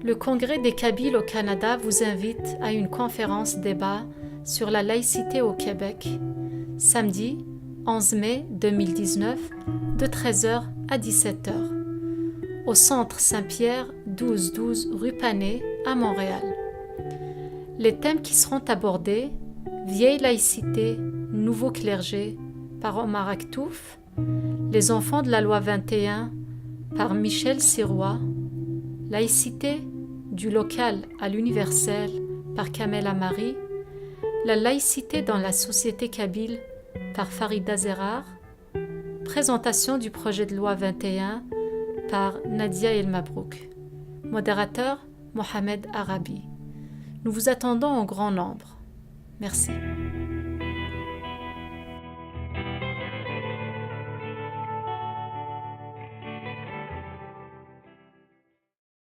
Le Congrès des Kabyles au Canada vous invite à une conférence-débat sur la laïcité au Québec, samedi 11 mai 2019, de 13 h à 17 h, au Centre Saint-Pierre, 1212 rue Panet, à Montréal. Les thèmes qui seront abordés: vieille laïcité, nouveau clergé, par Omar Aktouf, les enfants de la loi 21, par Michel Sirois, laïcité, du local à l'universel, par Kamel Amari, la laïcité dans la société kabyle, par Farida Zerrar, présentation du projet de loi 21, par Nadia El Mabrouk. Modérateur, Mohamed Arabi. Nous vous attendons en grand nombre. Merci.